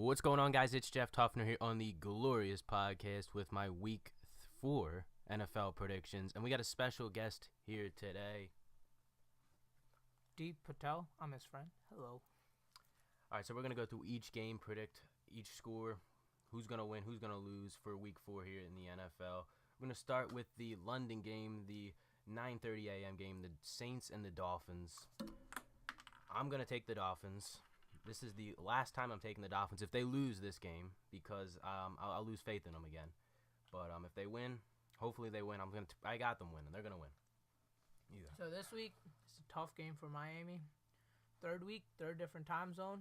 What's going on, guys? It's Jeff Tuffner here on the Glorious Podcast with my Week 4 NFL predictions. And we got a special guest here today. Deep Patel. I'm his friend. Hello. All right, so we're going to go through each game, predict each score, who's going to win, who's going to lose for Week 4 here in the NFL. We're going to start with the London game, the 9:30 a.m. game, the Saints and the Dolphins. I'm going to take the Dolphins. This is the last time I'm taking the Dolphins if they lose this game because I'll lose faith in them again. But if they win, hopefully they win. I got them winning. They're gonna win. So this week it's a tough game for Miami. Third week, third different time zone.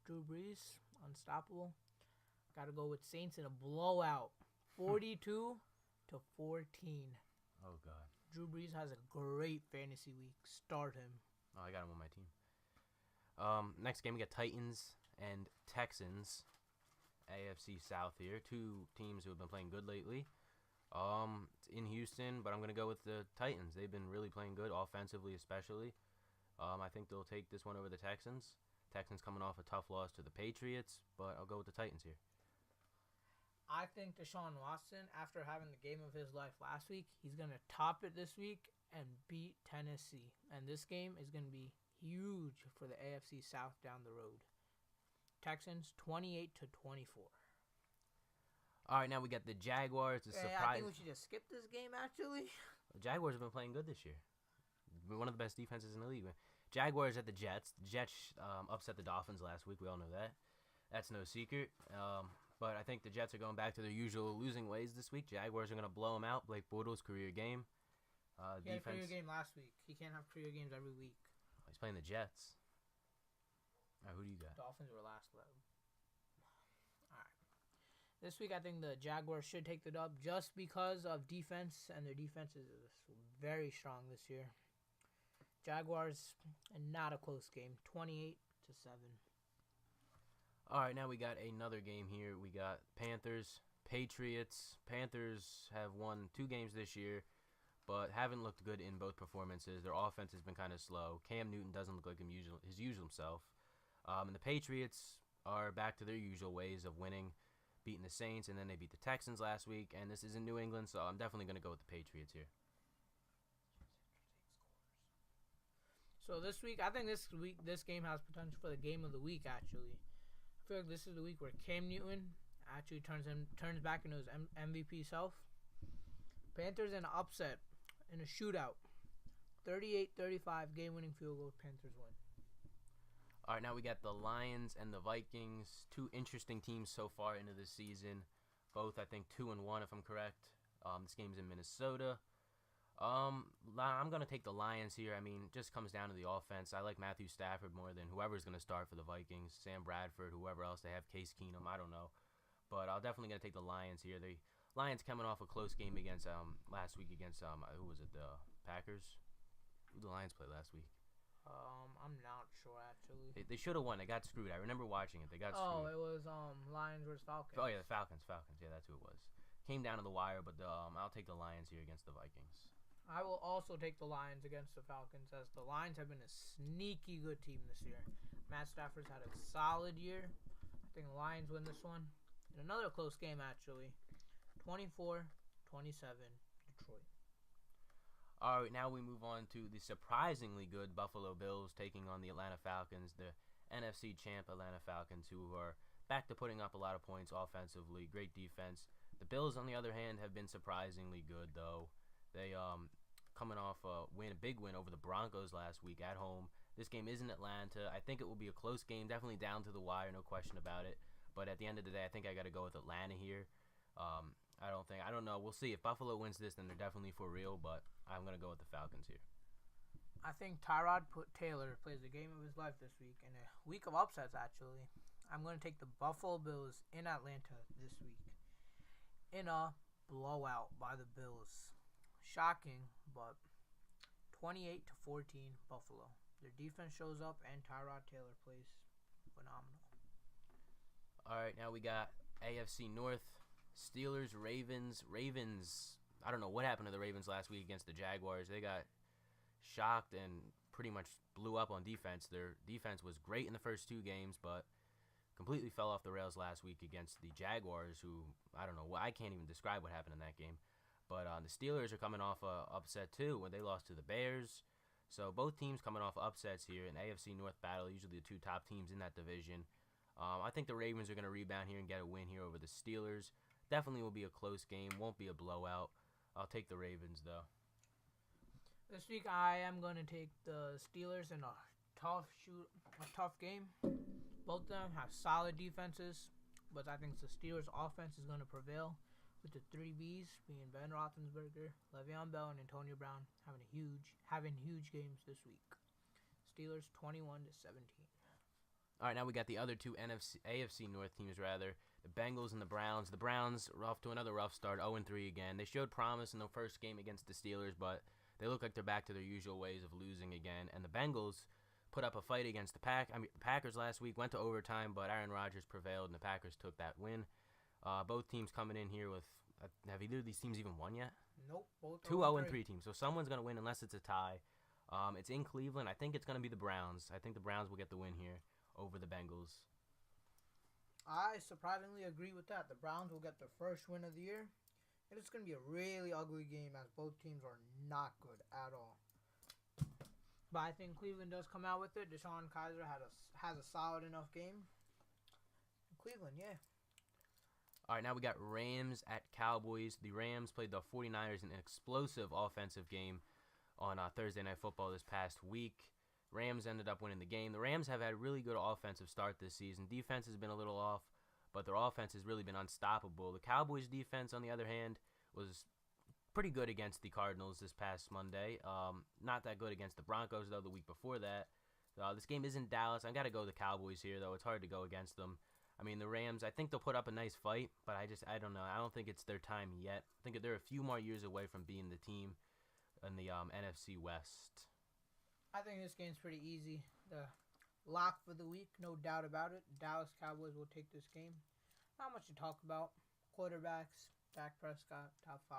Drew Brees, unstoppable. Got to go with Saints in a blowout, 42-14. Oh God. Drew Brees has a great fantasy week. Start him. Oh, I got him on my team. Next game we got Titans and Texans, AFC South here. Two teams who have been playing good lately. It's in Houston, but I'm gonna go with the Titans. They've been really playing good offensively, especially. I think they'll take this one over the Texans. Texans coming off a tough loss to the Patriots, but I'll go with the Titans here. I think Deshaun Watson, after having the game of his life last week, he's gonna top it this week and beat Tennessee. And this game is gonna be huge for the AFC South down the road. Texans 28-24. All right, now we got the Jaguars. The surprise. I think we should just skip this game. Actually, the Jaguars have been playing good this year. One of the best defenses in the league. Jaguars at the Jets. The Jets upset the Dolphins last week. We all know that. That's no secret. But I think the Jets are going back to their usual losing ways this week. Jaguars are going to blow them out. Blake Bortles career game. He had a career game last week. He can't have career games every week. He's playing the Jets. All right, who do you got? Dolphins were last leg. All right. This week, I think the Jaguars should take the dub just because of defense, and their defense is very strong this year. Jaguars, and not a close game, 28-7. All right, now we got another game here. We got Panthers, Patriots. Panthers have won 2 games this year, but haven't looked good in both performances. Their offense has been kind of slow. Cam Newton doesn't look like his usual self. And the Patriots are back to their usual ways of winning, beating the Saints, and then they beat the Texans last week. And this is in New England, so I'm definitely going to go with the Patriots here. So this week, I think this game has potential for the game of the week, actually. I feel like this is the week where Cam Newton actually turns back into his MVP self. Panthers in an upset. In a shootout, 38-35, game-winning field goal, Panthers win. All right, now we got the Lions and the Vikings. 2 interesting teams so far into the season. Both, I think, 2-1, if I'm correct. This game's in Minnesota. I'm going to take the Lions here. I mean, just comes down to the offense. I like Matthew Stafford more than whoever's going to start for the Vikings. Sam Bradford, whoever else they have, Case Keenum, I don't know. But I'll definitely going to take the Lions here. The Lions coming off a close game against last week against who was it, the Packers? Who did the Lions play last week? I'm not sure actually. They should have won. They got screwed. I remember watching it. They got screwed. Oh, it was Lions versus Falcons. Oh yeah, the Falcons. Yeah, that's who it was. Came down to the wire, but I'll take the Lions here against the Vikings. I will also take the Lions against the Falcons, as the Lions have been a sneaky good team this year. Matt Stafford's had a solid year. I think the Lions win this one. In another close game, actually. 24-27, Detroit. All right, now we move on to the surprisingly good Buffalo Bills taking on the Atlanta Falcons, the NFC champ Atlanta Falcons, who are back to putting up a lot of points offensively, great defense. The Bills, on the other hand, have been surprisingly good, though. They coming off a big win over the Broncos last week at home. This game is in Atlanta. I think it will be a close game, definitely down to the wire, no question about it. But at the end of the day, I think I got to go with Atlanta here. I don't know. We'll see. If Buffalo wins this, then they're definitely for real, but I'm going to go with the Falcons here. I think Tyrod Taylor plays the game of his life this week, in a week of upsets, actually. I'm going to take the Buffalo Bills in Atlanta this week in a blowout by the Bills. Shocking, but 28-14 Buffalo. Their defense shows up, and Tyrod Taylor plays phenomenal. All right, now we got AFC North. Steelers, Ravens. I don't know what happened to the Ravens last week against the Jaguars. They got shocked and pretty much blew up on defense. Their defense was great in the first 2 games, but completely fell off the rails last week against the Jaguars, who, I don't know, I can't even describe what happened in that game. But the Steelers are coming off a upset too, where they lost to the Bears. So both teams coming off upsets here in AFC North battle, usually the two top teams in that division. I think the Ravens are going to rebound here and get a win here over the Steelers. Definitely will be a close game, won't be a blowout. I'll take the Ravens though. This week I am going to take the Steelers in a tough game. Both of them have solid defenses, but I think the Steelers' offense is going to prevail, with the three Bs being Ben Roethlisberger, Le'Veon Bell, and Antonio Brown having huge games this week. Steelers 21-17. All right, now we got the other two AFC North teams, rather. The Bengals and the Browns. The Browns are off to another rough start, 0-3 again. They showed promise in the first game against the Steelers, but they look like they're back to their usual ways of losing again. And the Bengals put up a fight against the Packers last week, went to overtime, but Aaron Rodgers prevailed, and the Packers took that win. Both teams coming in here with, have either of these teams even won yet? Nope. Both 2-0-3 teams, so someone's going to win unless it's a tie. It's in Cleveland. I think it's going to be the Browns. I think the Browns will get the win here over the Bengals. I surprisingly agree with that. The Browns will get their first win of the year. And it's going to be a really ugly game as both teams are not good at all. But I think Cleveland does come out with it. Deshaun Kaiser has a solid enough game. Cleveland, yeah. All right, now we got Rams at Cowboys. The Rams played the 49ers in an explosive offensive game on Thursday Night Football this past week. Rams ended up winning the game. The Rams have had a really good offensive start this season. Defense has been a little off, but their offense has really been unstoppable. The Cowboys' defense, on the other hand, was pretty good against the Cardinals this past Monday. Not that good against the Broncos, though, the week before that. This game is in Dallas. I've got to go the Cowboys here, though. It's hard to go against them. I mean, the Rams, I think they'll put up a nice fight, but I don't know. I don't think it's their time yet. I think they're a few more years away from being the team in the NFC West. I think this game's pretty easy. The lock for the week, no doubt about it. Dallas Cowboys will take this game. Not much to talk about. Quarterbacks, Dak Prescott, top 5.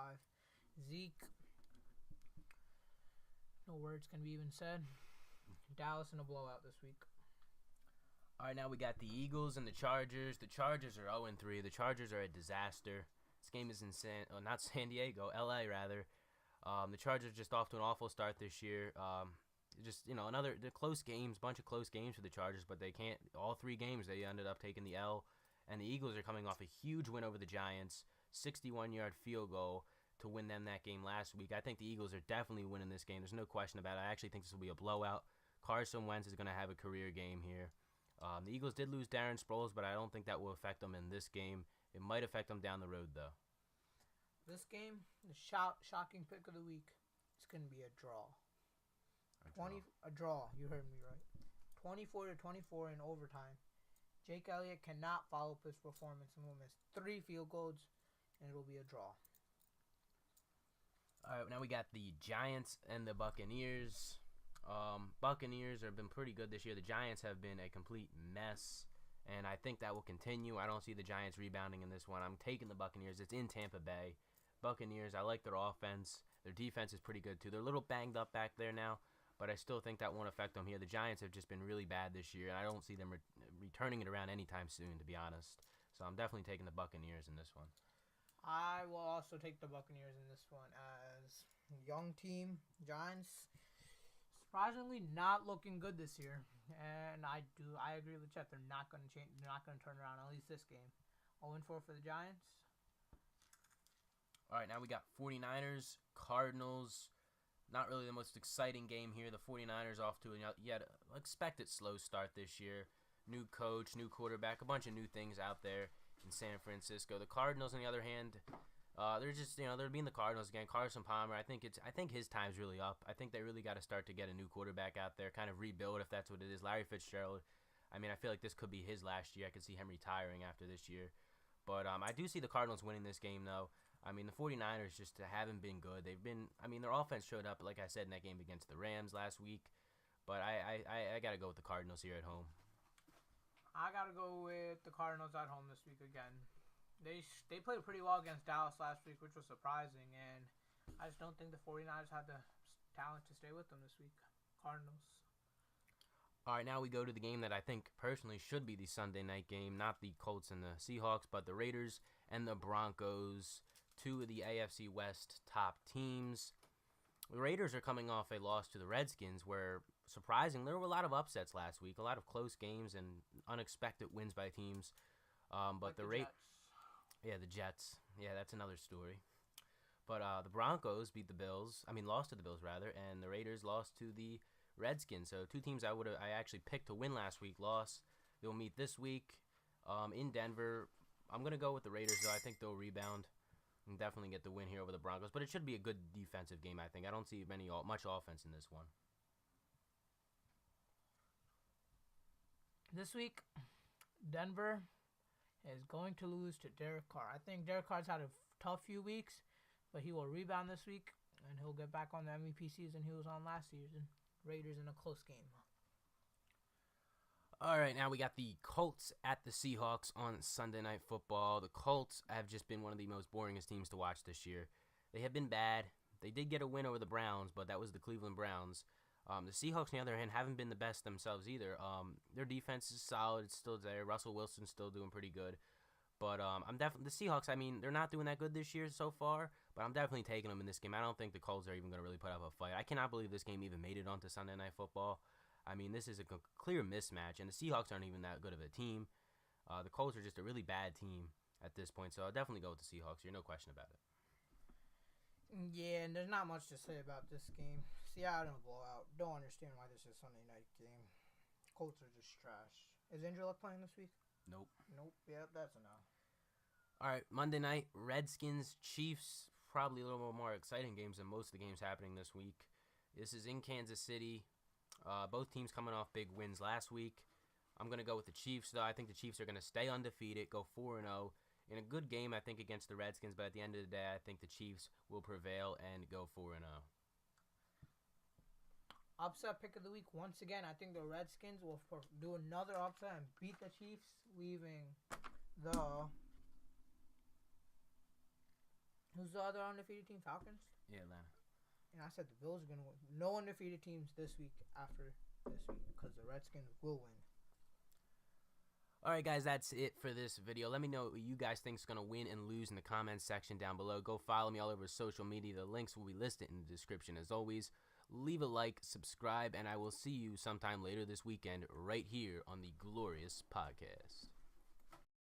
Zeke, no words can be even said. Dallas in a blowout this week. All right, now we got the Eagles and the Chargers. The Chargers are 0-3. The Chargers are a disaster. This game is in not San Diego, LA rather. The Chargers just off to an awful start this year. The close games, bunch of close games for the Chargers, but they can't. All 3 games they ended up taking the L. And the Eagles are coming off a huge win over the Giants, 61-yard field goal to win them that game last week. I think the Eagles are definitely winning this game. There's no question about it. I actually think this will be a blowout. Carson Wentz is going to have a career game here. The Eagles did lose Darren Sproles, but I don't think that will affect them in this game. It might affect them down the road, though. This game, the shocking pick of the week, it's going to be a draw. A draw. You heard me right. 24-24 in overtime. Jake Elliott cannot follow up his performance and will miss 3 field goals, and it will be a draw. All right, now we got the Giants and the Buccaneers. Buccaneers have been pretty good this year. The Giants have been a complete mess, and I think that will continue. I don't see the Giants rebounding in this one. I'm taking the Buccaneers. It's in Tampa Bay. Buccaneers, I like their offense. Their defense is pretty good, too. They're a little banged up back there now, but I still think that won't affect them here. The Giants have just been really bad this year, and I don't see them returning it around anytime soon, to be honest. So I'm definitely taking the Buccaneers in this one. I will also take the Buccaneers in this one as young team. Giants surprisingly not looking good this year, and I agree with Chet. They're not going to change. They're not going to turn around, at least this game. 0-4 for the Giants. All right, now we got 49ers, Cardinals. Not really the most exciting game here. The 49ers off to a yet expected slow start this year. New coach, new quarterback, a bunch of new things out there in San Francisco. The Cardinals, on the other hand, they're just, they're being the Cardinals again. Carson Palmer, I think his time's really up. I think they really got to start to get a new quarterback out there, kind of rebuild if that's what it is. Larry Fitzgerald, I mean, I feel like this could be his last year. I could see him retiring after this year. But I do see the Cardinals winning this game, though. I mean, the 49ers just haven't been good. Their offense showed up, like I said, in that game against the Rams last week. But I got to go with the Cardinals here at home. I got to go with the Cardinals at home this week again. They played pretty well against Dallas last week, which was surprising. And I just don't think the 49ers had the talent to stay with them this week. Cardinals. All right, now we go to the game that I think personally should be the Sunday night game, not the Colts and the Seahawks, but the Raiders and the Broncos, two of the AFC West top teams. The Raiders are coming off a loss to the Redskins where, surprisingly, there were a lot of upsets last week, a lot of close games and unexpected wins by teams. But Like the Jets. Yeah, that's another story. But the Broncos beat the Bills. Lost to the Bills rather, and the Raiders lost to the Redskins. So two teams I actually picked to win last week lost. They'll meet this week in Denver. I'm gonna go with the Raiders though. I think they'll rebound and definitely get the win here over the Broncos. But it should be a good defensive game. I think I don't see much offense in this one. This week, Denver is going to lose to Derek Carr. I think Derek Carr's had a tough few weeks, but he will rebound this week, and he'll get back on the MVP season he was on last season. Raiders in a close game. All right, now we got the Colts at the Seahawks on Sunday Night Football. The Colts have just been one of the most boringest teams to watch this year. They have been bad. They did get a win over the Browns, but that was the Cleveland Browns. The Seahawks, on the other hand, haven't been the best themselves either. Their defense is solid. It's still there. Russell Wilson's still doing pretty good. But I'm definitely the Seahawks. They're not doing that good this year so far. But I'm definitely taking them in this game. I don't think the Colts are even going to really put up a fight. I cannot believe this game even made it onto Sunday Night Football. This is a clear mismatch, and the Seahawks aren't even that good of a team. The Colts are just a really bad team at this point. So I'll definitely go with the Seahawks. There's no question about it. Yeah, and there's not much to say about this game. Seattle blowout. Don't understand why this is a Sunday night game. Colts are just trash. Is Andrew Luck playing this week? Nope. Yeah, that's enough. All right, Monday night, Redskins, Chiefs. Probably a little more exciting games than most of the games happening this week. This is in Kansas City. Both teams coming off big wins last week. I'm going to go with the Chiefs, though. I think the Chiefs are going to stay undefeated, go 4-0. In a good game, I think, against the Redskins. But at the end of the day, I think the Chiefs will prevail and go 4-0. Upset pick of the week once again. I think the Redskins will do another upset and beat the Chiefs, leaving the... Who's the other undefeated team? Falcons? Yeah, Atlanta. And I said the Bills are going to win. No undefeated teams this week after this week because the Redskins will win. All right, guys, that's it for this video. Let me know what you guys think is going to win and lose in the comments section down below. Go follow me all over social media. The links will be listed in the description as always. Leave a like, subscribe, and I will see you sometime later this weekend right here on the Glorious Podcast.